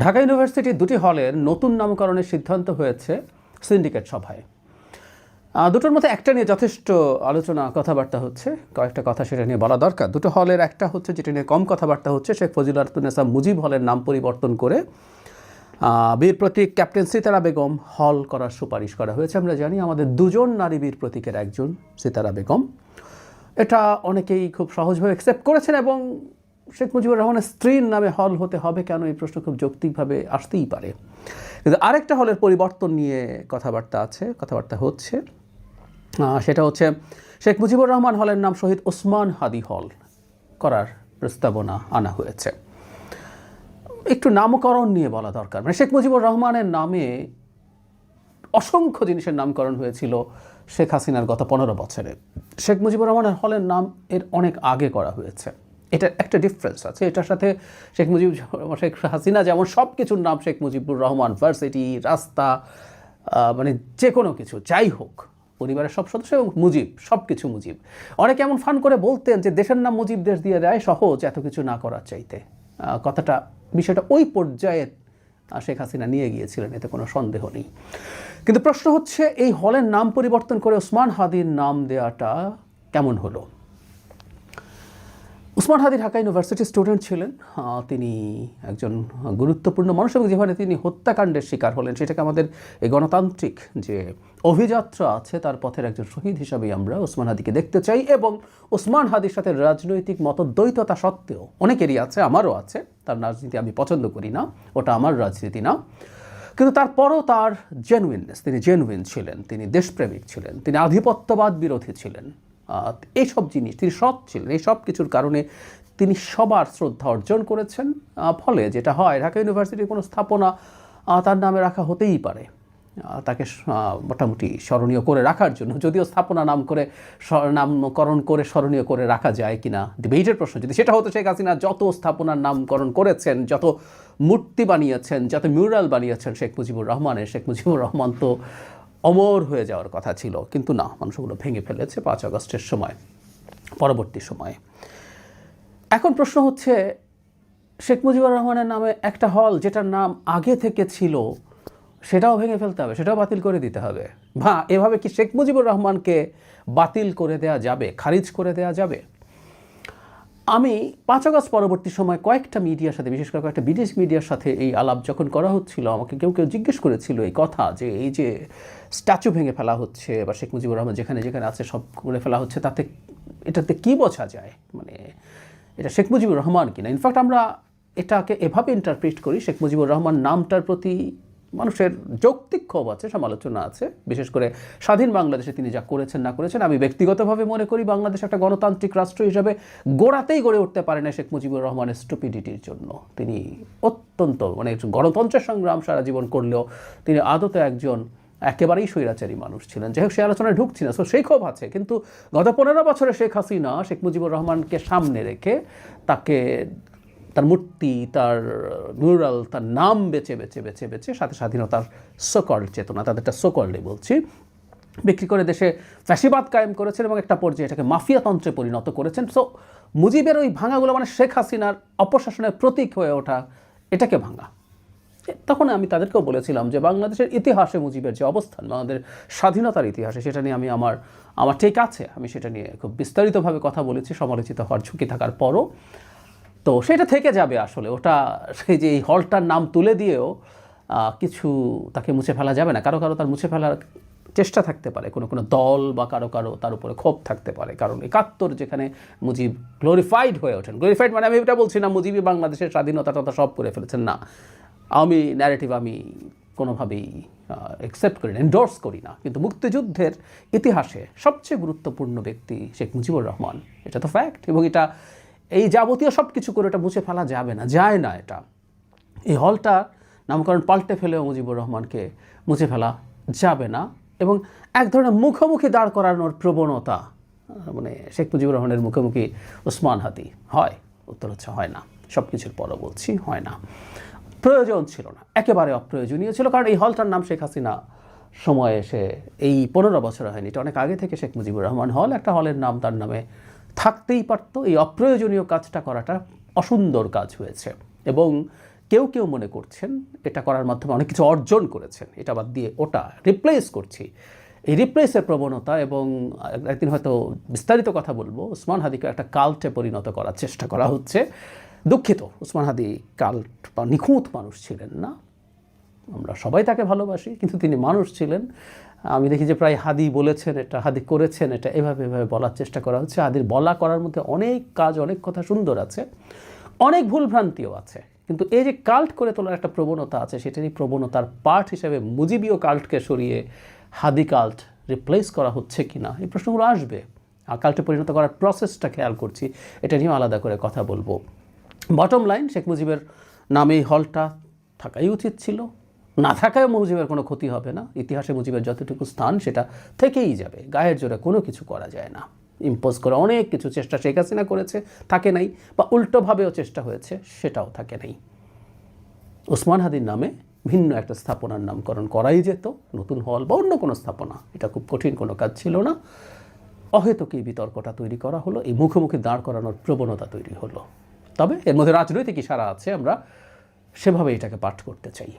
ঢাকা ইউনিভার্সিটির দুটি হলের নতুন নামকরণের সিদ্ধান্ত হয়েছে সিন্ডিকেট সভায়। দুটোর মধ্যে একটা নিয়ে যথেষ্ট আলোচনা কথাবার্তা হচ্ছে, কয়েকটা কথা সেটা নিয়ে বলা দরকার। দুটো হলের একটা হচ্ছে যেটা নিয়ে কম কথাবার্তা হচ্ছে, শেখ ফজিলাতুন্নেসা মুজিব হলের নাম পরিবর্তন করে বীর প্রতীক ক্যাপ্টেন সিতারা বেগম হল করার সুপারিশ করা হয়েছে। আমরা জানি আমাদের দুজন নারী বীর প্রতীকের একজন সিতারা বেগম। এটা অনেকেই খুব সহজভাবে অ্যাকসেপ্ট করেছেন এবং শেখ মুজিবুর রহমানের স্ত্রীর নামে হল হতে হবে কেন, এই প্রশ্ন খুব যৌক্তিকভাবে আসতেই পারে। কিন্তু আরেকটা হলের পরিবর্তন নিয়ে কথাবার্তা হচ্ছে, সেটা হচ্ছে শেখ মুজিবুর রহমান হলের নাম শহীদ ওসমান হাদি হল করার প্রস্তাবনা আনা হয়েছে। একটু নামকরণ নিয়ে বলা দরকার। মানে শেখ মুজিবুর রহমানের নামে অসংখ্য জিনিসের নামকরণ হয়েছিল শেখ হাসিনার গত 15 বছরে। শেখ মুজিবুর রহমানের হলের নাম এর অনেক আগে করা হয়েছে। এটা একটা ডিফারেন্স আছে। এটার সাথে শেখ হাসিনা যেমন সব কিছুর নাম শেখ মুজিবুর রহমান, ভার্সিটি, রাস্তা, মানে যে কোনো কিছু যাই হোক, পরিবারের সব সদস্য এবং মুজিব, সব কিছু মুজিব। অনেকে এমন ফান করে বলতেন যে দেশের নাম মুজিব দেশ দিয়ে দেয়, সহজ এত কিছু না করার চাইতে। বিষয়টা ওই পর্যায়ে শেখ হাসিনা নিয়ে গিয়েছিলেন, এতে কোনো সন্দেহ নেই। কিন্তু প্রশ্ন হচ্ছে এই হলের নাম পরিবর্তন করে ওসমান হাদির নাম দেওয়াটা কেমন হলো? ওসমান হাদি ঢাকা ইউনিভার্সিটির স্টুডেন্ট ছিলেন। তিনি একজন গুরুত্বপূর্ণ মানুষ এবং যেখানে তিনি হত্যাকাণ্ডের শিকার হলেন সেটাকে আমাদের এই গণতান্ত্রিক যে অভিযাত্রা আছে তার পথের একজন শহীদ হিসাবেই আমরা ওসমান হাদিকে দেখতে চাই। এবং ওসমান হাদির সাথে রাজনৈতিক মতদ্বৈততা সত্ত্বেও অনেকেরই আছে, আমারও আছে, তার রাজনীতি আমি পছন্দ করি না, ওটা আমার রাজনীতি না, কিন্তু তারপরও তার জেনুইননেস, তিনি জেনুইন ছিলেন, তিনি দেশপ্রেমিক ছিলেন, তিনি আধিপত্যবাদ বিরোধী ছিলেন, এইসব জিনিস তিনি সৎ ছিলেন। এই সব কিছুর কারণে তিনি সবার শ্রদ্ধা অর্জন করেছেন। ফলে যেটা হয়, ঢাকা ইউনিভার্সিটির কোনো স্থাপনা তার নামে রাখা হতেই পারে, তাকে মোটামুটি স্মরণীয় করে রাখার জন্য। যদিও স্থাপনা নামকরণ করে স্মরণীয় করে রাখা যায় কিনা ডিবেটের প্রশ্ন। যদি সেটা হতো, শেখ হাসিনা যত স্থাপনার নামকরণ করেছেন, যত মূর্তি বানিয়েছেন, যত মিউরাল বানিয়েছেন শেখ মুজিবুর রহমান তো অমর হয়ে যাওয়ার কথা ছিল, কিন্তু না, মানুষগুলো ভেঙে ফেলেছে 5 আগস্টের সময়, পরবর্তী সময়ে। এখন প্রশ্ন হচ্ছে, শেখ মুজিবুর রহমানের নামে একটা হল যেটার নাম আগে থেকে ছিল সেটাও ভেঙে ফেলতে হবে, সেটাও বাতিল করে দিতে হবে। বা এভাবে কি শেখ মুজিবুর রহমানকে বাতিল করে দেওয়া যাবে, খারিজ করে দেওয়া যাবে? আমি 5 আগস্ট পরবর্তী সময় কয়েকটা মিডিয়ার সাথে, বিশেষ করে কয়েকটা বিদেশি মিডিয়ার সাথে এই আলাপ যখন করা হচ্ছিল, আমাকে কেউ জিজ্ঞেস করেছিল এই কথা যে এই যে স্ট্যাচু ভেঙে ফেলা হচ্ছে বা শেখ মুজিবুর রহমান যেখানে যেখানে আছে সব করে ফেলা হচ্ছে, এটাতে কী বোঝা যায়, মানে এটা শেখ মুজিবুর রহমান কিনা? ইনফ্যাক্ট আমরা এটাকে এভাবে ইন্টারপ্রিট করি, শেখ মুজিবুর রহমান নামটার প্রতি মানুষের যৌক্তিক ক্ষোভ আছে, সমালোচনা আছে, বিশেষ করে স্বাধীন বাংলাদেশে তিনি যা করেছেন না করেছেন। আমি ব্যক্তিগতভাবে মনে করি বাংলাদেশ একটা গণতান্ত্রিক রাষ্ট্র হিসাবে গোড়াতেই গড়ে উঠতে পারে না শেখ মুজিবুর রহমানের স্টুপিডিটির জন্য। তিনি অত্যন্ত, মানে একজন গণতন্ত্রের সংগ্রাম সারা জীবন করলেও তিনি আদতে একজন একেবারেই স্বৈরাচারী মানুষ ছিলেন। যাই হোক, সেই আলোচনায় ঢুকছি না, সো সেই ক্ষোভ আছে। কিন্তু গত 15 বছরে শেখ হাসিনা শেখ মুজিবুর রহমানকে সামনে রেখে তার মূর্তি, তার মিউরাল, তার নাম বেছে সাথে স্বাধীনতার সোকল্ড চেতনা, তাদেরটা সোকল্ডে বলছি, বিক্রি করে দেশে ফ্যাসিবাদ কায়েম করেছেন এবং একটা পর্যায়ে এটাকে মাফিয়াতন্ত্রে পরিণত করেছেন। সো মুজিবের ওই ভাঙাগুলো মানে শেখ হাসিনার অপশাসনের প্রতীক হয়ে ওঠা, এটাকে ভাঙা। তখন আমি তাদেরকেও বলেছিলাম যে বাংলাদেশের ইতিহাসে মুজিবের যে অবস্থান, বাংলাদেশের স্বাধীনতার ইতিহাসে, সেটা নিয়ে আমার ঠিক আছে, আমি সেটা নিয়ে খুব বিস্তারিতভাবে কথা বলেছি, সমালোচিত হওয়ার ঝুঁকি থাকার পরও। তো সেটা থেকে যাবে আসলে, ওটা সেই যে এই হলটার নাম তুলে দিয়েও কিছু তাকে মুছে ফেলা যাবে না। কারো তার মুছে ফেলার চেষ্টা থাকতে পারে, কোনো দল বা কারো তার উপরে ক্ষোভ থাকতে পারে। কারণ 71 যেখানে মুজিব গ্লোরিফাইড হয়ে ওঠেন, গ্লোরিফাইড মানে আমি এটা বলছি না মুজিবই বাংলাদেশের স্বাধীনতা সব করে ফেলেছেন, না। আমি ন্যারেটিভ আমি কোনোভাবেই অ্যাকসেপ্ট করি না, এন্ডোর্স করি না। কিন্তু মুক্তিযুদ্ধের ইতিহাসে সবচেয়ে গুরুত্বপূর্ণ ব্যক্তি শেখ মুজিবুর রহমান, এটা তো ফ্যাক্ট। এবং এটা এই যাবতীয় সব কিছু করে এটা মুছে ফেলা যাবে না, যায় না। এটা এই হলটা নামকরণ পাল্টে ফেলেও মুজিবুর রহমানকে মুছে ফেলা যাবে না। এবং এক ধরনের মুখোমুখি দাঁড় করানোর প্রবণতা, মানে শেখ মুজিবুর রহমানের মুখোমুখি ওসমান হাদি হয়? উত্তর হচ্ছে হয় না। সব কিছুর পরও বলছি, হয় না। প্রয়োজন ছিল না, একেবারে অপ্রয়োজনীয় ছিল। কারণ এই হলটার নাম শেখ হাসিনা সময়ে এসে এই 15 বছর হয়নি, এটা অনেক আগে থেকে শেখ মুজিবুর রহমান হল, একটা হলের নাম তার নামে থাকতেই পারত। এই অপ্রয়োজনীয় কাজটা করাটা অসুন্দর কাজ হয়েছে। এবং কেউ কেউ মনে করছেন এটা করার মাধ্যমে অনেক কিছু অর্জন করেছেন, এটা বাদ দিয়ে ওটা রিপ্লেস করছি। এই রিপ্লেসের প্রবণতা এবং একদিন হয়তো বিস্তারিত কথা বলবো, ওসমান হাদিকে একটা কাল্টে পরিণত করার চেষ্টা করা হচ্ছে। দুঃখিত, ওসমান হাদি কাল্ট বা নিখুঁত মানুষ ছিলেন না, আমরা সবাই তাকে ভালোবাসি, কিন্তু তিনি মানুষ ছিলেন। আমি দেখি যে প্রায় হাদি বলেছেন এটা, হাদি করেছেন এটা, এভাবে বলার চেষ্টা করা হচ্ছে। হাদির বলা করার মধ্যে অনেক কাজ, অনেক কথা সুন্দর আছে, অনেক ভুলভ্রান্তিও আছে, কিন্তু এই যে কাল্ট করে তোলার একটা প্রবণতা আছে, সেটারই প্রবণতার পার্ট হিসেবে মুজিবীয় কাল্টকে সরিয়ে হাদি কাল্ট রিপ্লেস করা হচ্ছে কি না, এই প্রশ্নগুলো আসবে। কাল্টে পরিণত করার প্রসেসটা খেয়াল করছি, এটা নিয়েও আলাদা করে কথা বলবো। বটম লাইন, শেখ মুজিবের নামে এই হলটা থাকাই উচিত ছিল, না থাকায় মুজিবের কোনো ক্ষতি হবে না। ইতিহাসে মুজিবের যতটুকু স্থান সেটা থেকেই যাবে, গায়ের জোরে কোনো কিছু করা যায় না। ইম্পোজ করে অনেক কিছু চেষ্টা শেখ হাসিনা করেছে, থাকে নাই, বা উল্টোভাবেও চেষ্টা হয়েছে, সেটাও থাকে নাই। ওসমান হাদির নামে ভিন্ন একটা স্থাপনার নামকরণ করাই যেত, নতুন হল বা অন্য কোনো স্থাপনা, এটা খুব কঠিন কোনো কাজ ছিল না। অহেতুক এই বিতর্কটা তৈরি করা হলো, এই মুখোমুখি দাঁড় করানোর প্রবণতা তৈরি হলো। তবে এর মধ্যে রাজনৈতিক ইশারা আছে, আমরা সেভাবে এটাকে পাঠ করতে চাই।